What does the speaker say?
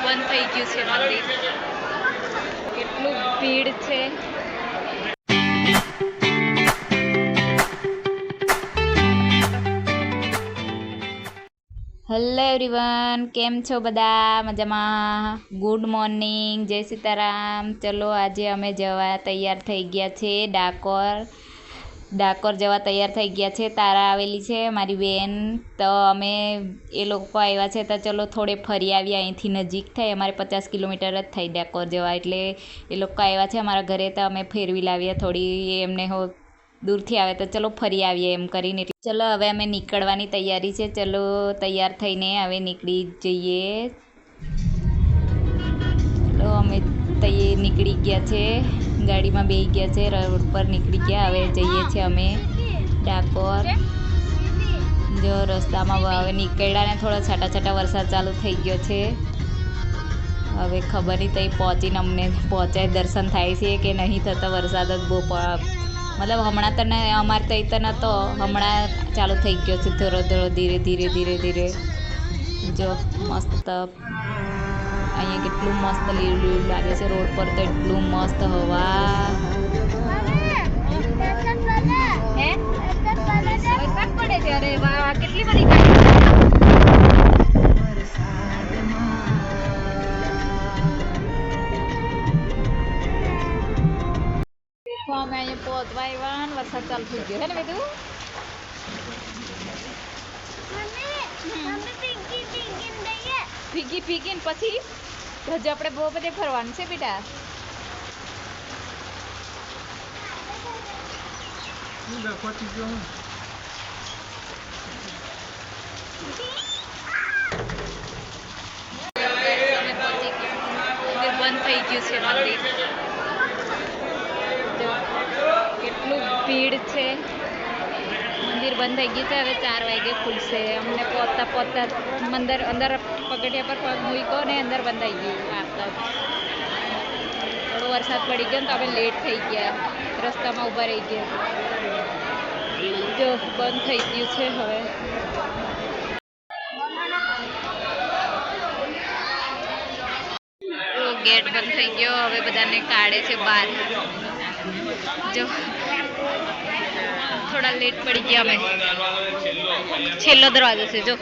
બંધ થઈ ગયું છે મંદિર. કેટલું ભીડ છે. હેલો એવરીવન, કેમ છો બધા? મજામાં? ગુડ મોર્નિંગ, જય સીતારામ. ચલો આજે અમે જવા તૈયાર થઈ ગયા છે ડાકોર જવા તૈયાર થઈ ગયા છે. તારા આવેલી છે મારી બેન, તો અમે એ લોકો આવ્યા છે તો ચલો થોડે ફરી આવીએ. અહીંથી નજીક થાય, અમારે 50 કિલોમીટર જ થાય ડાકોર જવા, એટલે એ લોકો આવ્યા છે અમારા ઘરે તો અમે ફેરવી લાવીએ થોડી. એમને દૂરથી આવે તો ચલો ફરી આવીએ એમ કરીને. ચલો હવે અમે નીકળવાની તૈયારી છે. ચલો તૈયાર થઈને હવે નીકળી જઈએ. ચલો અમે નીકળી ગયા છે, ગાડીમાં બેસી ગયા છે, રોડ પર નીકળી ગયા. હવે જઈએ છીએ અમે ડાકોર. જો રસ્તામાં હવે નીકળ્યા ને થોડો છાંટા વરસાદ ચાલુ થઈ ગયો છે. હવે ખબર નહીં તઈ પહોંચીને અમને પહોંચાય દર્શન થાય છે કે નહીં થતા. વરસાદ જ બહુ મતલબ હમણાં તો ને અમારે તો તો નહોતો, હમણાં ચાલુ થઈ ગયો છે થોડો ધીરે. જો મસ્ત અહીંયા કેટલું મસ્ત લીલું લાગે છે રોડ પર, તો એટલું મસ્ત હવા. કેટલી બધી અમે અહીંયા પહોંચવા આવ્યા ને વરસાદ ચાલુ થઈ ગયો હે ને બધું. ભીગી ને પછી હજુ આપણે બહુ બધે ફરવાનું છે બેટા. બંધ થઈ ગયું છે મંદિર. કેટલું ભીડ છે. મંદિર બંધ થઈ ગયું છે. હવે 4 વાગે ખુલશે. અમને પહોંચતા અંદર પગથિયા પર પગ મૂક્યો ને અંદર બંધ થઈ ગયું. થોડો વરસાદ પડી ગયો ને તો અમે લેટ થઈ ગયા, રસ્તામાં ઊભા રહી ગયા. જો બંધ થઈ ગયું છે. હવે ગેટ બંધ થઈ ગયો. હવે બધાને કાઢે છે બહાર. જો થોડા લેટ પડી ગયા અમે. છેલ્લો દરવાજો છે જો.